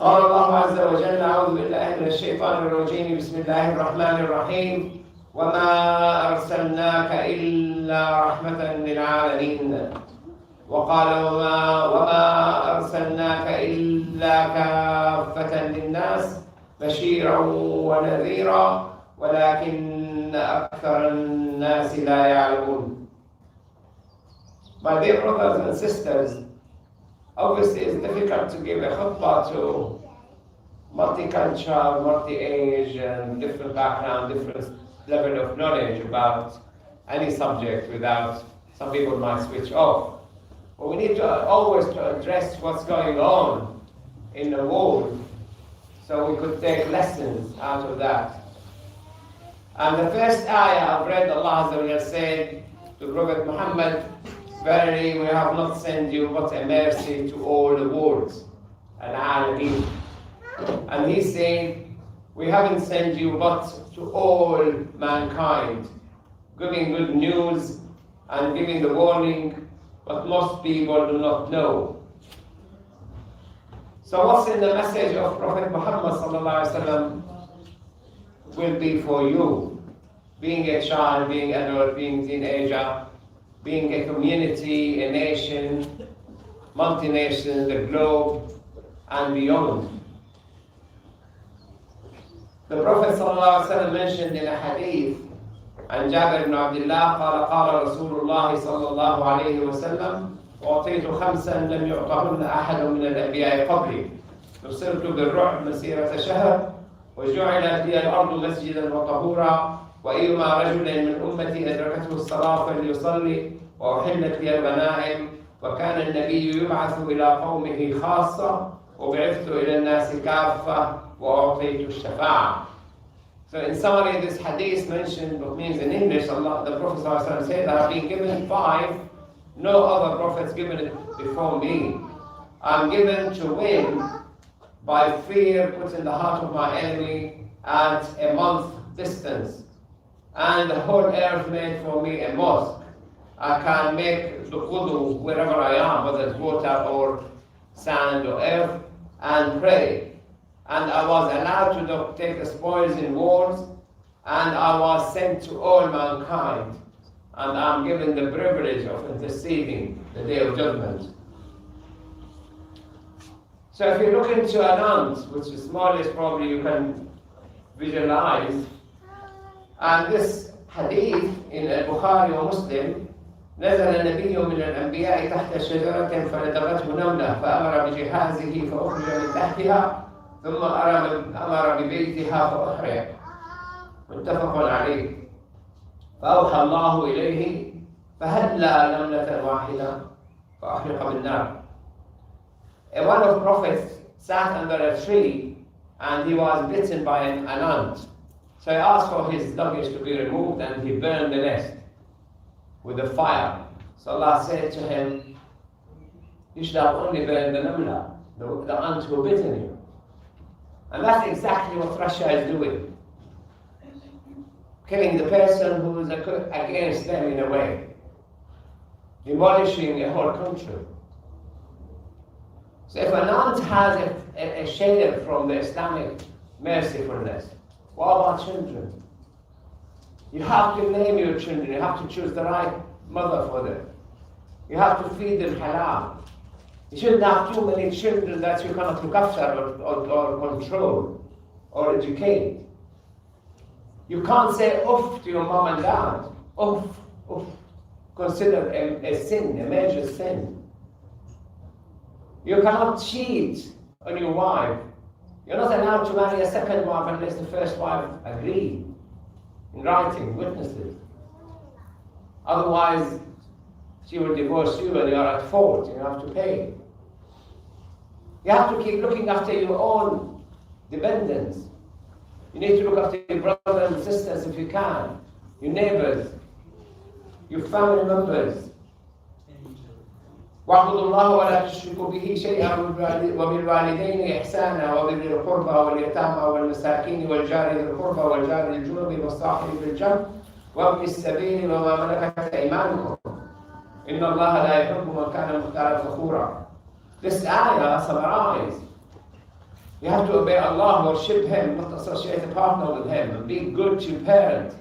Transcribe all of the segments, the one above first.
قال الله عز وجل: أعوذ بالله من الشيطان الرجيم. بسم الله الرحمن الرحيم. وما أرسلناك إلا رحمة للعالمين. وقال: وما أرسلناك إلا كافة للناس بشيرا ونذيرا ولكن أكثر الناس لا يعلمون. My dear brothers and sisters, obviously it's difficult to give a khutbah to multicultural, multi-age, and different background, different level of knowledge about any subject without some people might switch off. But we need to always to address what's going on in the world so we could take lessons out of that. And the first ayah I've read, Allah Azza wa Jalla said to Prophet Muhammad, verily we have not sent you but a mercy to all the worlds, al-alamin. And he said, we haven't sent you but to all mankind, giving good news and giving the warning, but most people do not know. So what's in the message of Prophet Muhammad sallallahu alaihi wasallam will be for you, being a child, being adult, being teenager, being a community, a nation, multi-nation, the globe, and beyond. The Prophet ﷺ mentioned in a hadith, عن جابر بن عبد الله قال: قال رسول الله صلى الله عليه وسلم: أعطيت خمسا لم يعطهن أحد من الأنبياء قبلي، نصرت بالرعب مسيرة شهر، وجعلت لي الأرض مسجدا وطهورا، وأيما رجل من أمتي أدركته الصلاة فليصلي، وأحلت لي الغنائم، وكان النبي يبعث إلى قومه خاصة، وبعثت إلى الناس كافة، وأعطيت الشفاعة. So in summary, this hadith mentioned what means in English, the Prophet ﷺ said, I have been given 5, no other prophets given it before me. I'm given to win by fear put in the heart of my enemy at a month distance, and the whole earth made for me a mosque. I can make the wudu wherever I am, whether it's water or sand or earth, and pray. And I was allowed to take the spoils in wars, and I was sent to all mankind, and I'm given the privilege of interceding the day of judgment. So if you look into an ant, which is smallest probably you can visualize, and this hadith in Bukhari or Muslim, نزل نبي من الأنبياء تحت شجرة فلدغته نملة فأمر بجهازه فأخرج من تحتها ثم أمر ببيتها فأحرق، متفق عليه. فأوحى الله إليه فهلّ نملة واحدة فأحرق بالنار. One of the prophets sat under a tree and he was bitten by an ant. So he asked for his luggage to be removed and he burned the nest with the fire. So Allah said to him, you should have only burned the namla, the ant who bitten you. And that's exactly what Russia is doing. Killing the person who is against them in a way. Demolishing a whole country. So if an ant has a shade from the Islamic mercifulness, what about children? You have to name your children, you have to choose the right mother for them. You have to feed them halal. You shouldn't have too many children that you cannot look after or control or educate. You can't say oof to your mom and dad. Oof, oof. Considered a sin, a major sin. You cannot cheat on your wife. You're not allowed to marry a second wife unless the first wife agrees in writing, witnesses. Otherwise, she will divorce you and you are at fault. You have to pay. You have to keep looking after your own dependents. You need to look after your brothers and sisters if you can, your neighbors, your family members. واعبدوا الله ولا تشركوا به شيئا وبالوالدين إحسانا وبذي القربى واليتامى والمساكين والجار ذي القربى والجار الجنب والصاحب بالجنب وابن السبيل وما ملكت أيمانكم إن الله لا يحب من كان مختالا فخورا. This ayah summarizes You have to obey Allah, worship Him, not associate a partner with Him, and be good to your parents,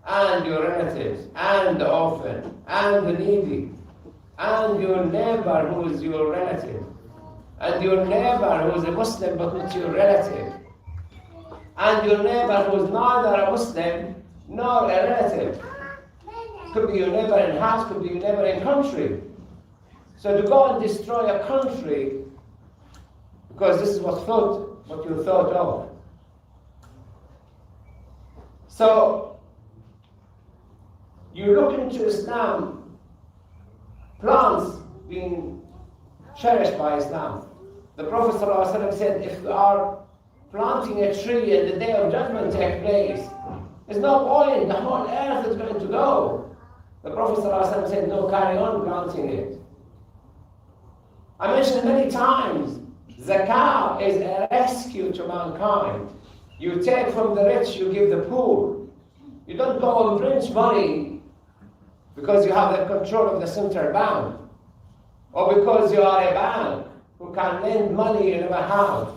and your relatives, and the orphan, and the needy, and your neighbor who is your relative, and your neighbor who is a Muslim but not your relative, and your neighbor who is neither a Muslim nor a relative. Could be your neighbor in house, could be your neighbor in country. So to go and destroy a country, because this is what you thought of. So you look into Islam, plants being cherished by Islam. The Prophet ﷺ said, if you are planting a tree and the day of judgment takes place, there's no point, the whole earth is going to go. The Prophet ﷺ said, no, carry on planting it. I mentioned many times, zakah is a rescue to mankind. You take from the rich, you give the poor. You don't go and print money because you have the control of the central bank, or because you are a bank who can lend money you never have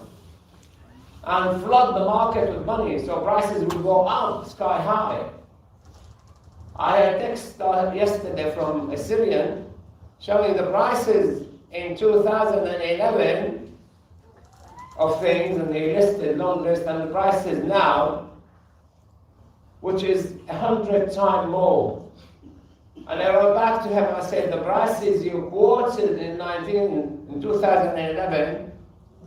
and flood the market with money so prices will go up sky high. I had a text yesterday from a Syrian showing the prices in 2011 of things, and they listed long list, and the prices now, which is 100 times more. And I wrote back to him, I said, the prices you quoted in 2011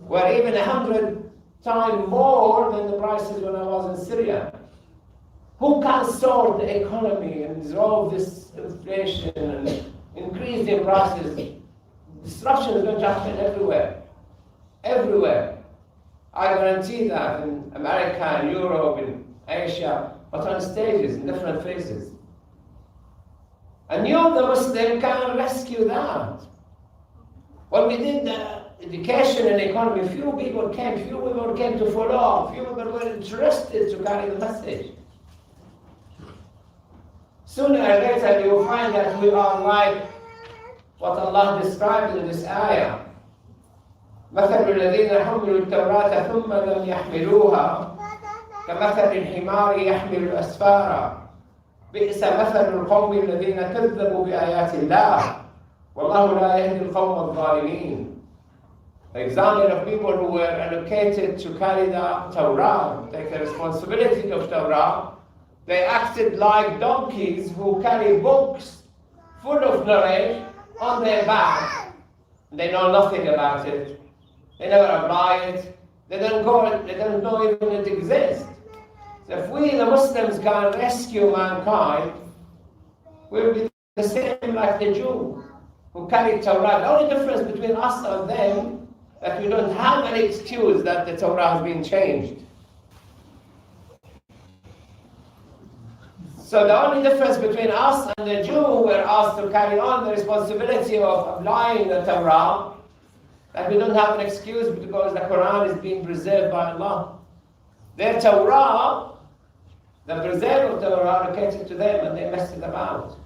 were even 100 times more than the prices when I was in Syria. Who can sort the economy and resolve this inflation and increase the prices? Disruption is going to happen everywhere. Everywhere. I guarantee that in America, in Europe, in Asia, but on stages, in different phases. And you, the Muslim, can rescue that. When we did the education and economy, few people came to follow, few people were interested to carry the message. Sooner or later, you will find that we are like what Allah described in this ayah. مثل الذين حملوا التوراة ثم لم يحملوها كمثل الحمار يحمل أسفارا بئس مثل القوم الذين كذبوا بآيات الله والله لا يهدي القوم الظالمين. The example of people who were allocated to carry the Torah, take the responsibility of Torah, they acted like donkeys who carry books full of knowledge on their back. They know nothing about it. They never apply it. They don't know even it exists. So if we, the Muslims, can rescue mankind, we'll be the same like the Jew who carried Torah. The only difference between us and them is that we don't have any excuse that the Torah has been changed. So the only difference between us and the Jew who were asked to carry on the responsibility of applying the Torah, that we don't have an excuse because the Quran is being preserved by Allah. Their Torah, the preserved of Torah, allocated to them and they messed it about.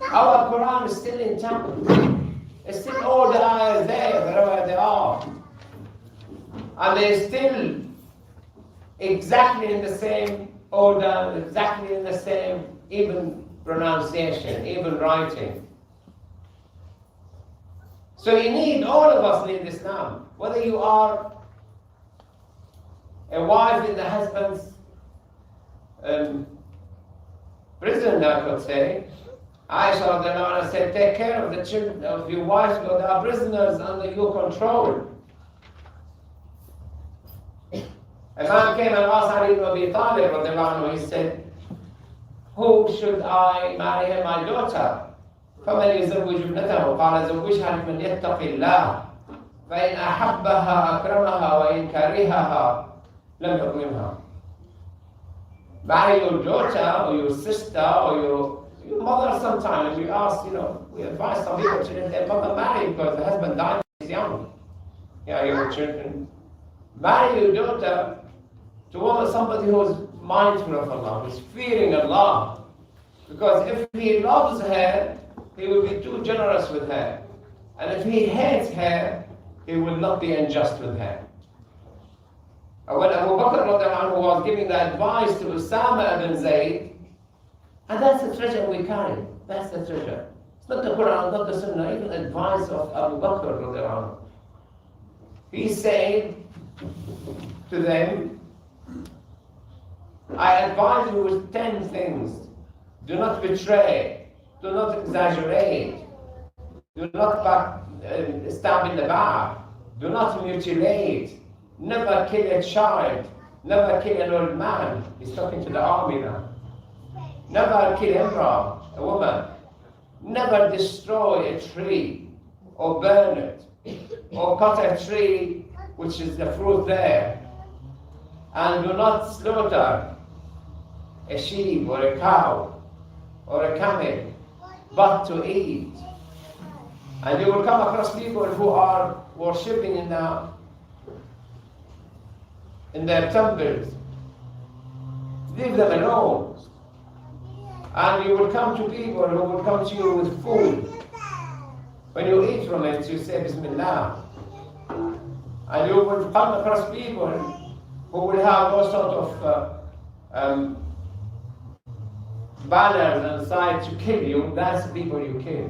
Our Quran is still intact. It's still all the ayahs there, wherever they are. And they're still exactly in the same order, exactly in the same even pronunciation, even writing. So you need, all of us need Islam. Whether you are a wife in the husband's prison, I could say. Aisha said, take care of the children of your wife, because they are prisoners under your control. A man came and asked Ali ibn Abi Talib, he said, who should I marry my daughter? فمن يزوج ابنته قال زوجها لمن يتق الله فإن أحبها أكرمها وإن كرهها لم يكرمها. Marry your daughter or your sister or your mother sometimes. We ask, we advise some people to let their mother marry because the husband died when he's young. Your children. Marry your daughter to somebody who is mindful of Allah, who is fearing Allah. Because if he loves her, he will be too generous with her. And if he hates her, he will not be unjust with her. And when Abu Bakr was giving the advice to Usama ibn Zayd, and that's the treasure we carry. That's the treasure. It's not the Quran, not the Sunnah, even the advice of Abu Bakr. He said to them, I advise you with 10 things. Do not betray. Do not exaggerate. Do not stab in the back. Do not mutilate. Never kill a child. Never kill an old man. He's talking to the army now. Never kill a woman. Never destroy a tree or burn it or cut a tree which is the fruit there. And do not slaughter a sheep or a cow or a camel, but to eat. And you will come across people who are worshipping in their temples. Leave them alone. And you will come to people who will come to you with food. When you eat from it, you say Bismillah. And you will come across people who will have all sorts of banners inside to kill you. That's the people you kill.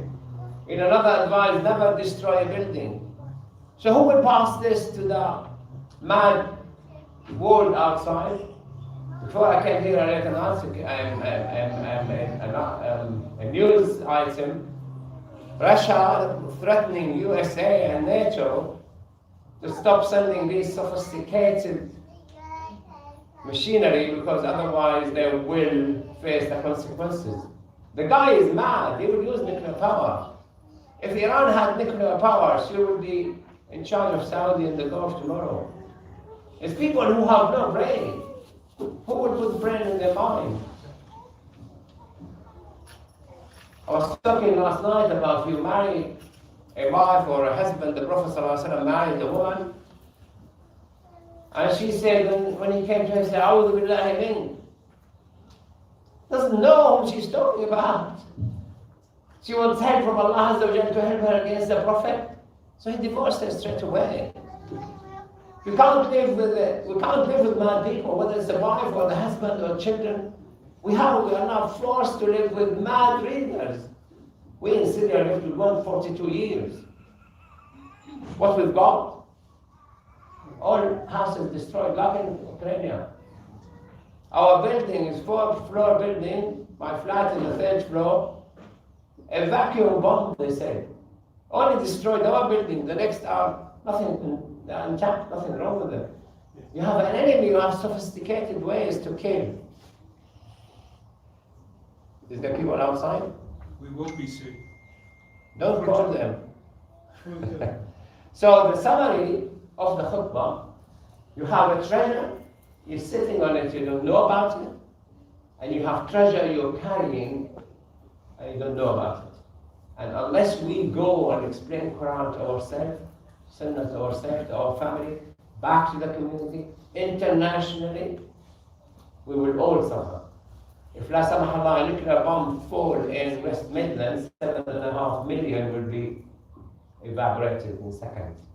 In another advice, never destroy a building. So who will pass this to the mad world outside? Before I came here, I read an article, a news item. Russia threatening USA and NATO to stop sending these sophisticated machinery because otherwise they will face the consequences. The guy is mad. He will use nuclear power. If Iran had nuclear power, she would be in charge of Saudi and the Gulf tomorrow. It's people who have no brain. Who would put brain in their mind? I was talking last night about if you marry a wife or a husband, the Prophet ﷺ married a woman, and she said, when he came to her, he said, A'udhu billahi min. Doesn't know who she's talking about. She wants help from Allah Azza wa Jalla to help her against the Prophet, so he divorced her straight away. We can't live with mad people, whether it's the wife or the husband or children. We are now forced to live with mad readers. We in Syria lived with 142 years. What with God? All houses destroyed, like in Ukraine. Our building is 4-floor building. My flat is the 3rd floor. A vacuum bomb, they said. Only destroyed our building. The next are nothing. They're intact, nothing wrong with them. You have an enemy, you have sophisticated ways to kill. Is there people outside? We will be soon. Don't call them. So the summary of the khutbah, you have a treasure, you're sitting on it, you don't know about it, and you have treasure you're carrying, and you don't know about it. And unless we go and explain Quran to ourselves, Sunnah to ourselves, to our family, back to the community, internationally, we will all suffer. If la samahallah, a nuclear bomb fall in West Midlands, 7.5 million will be evaporated in seconds.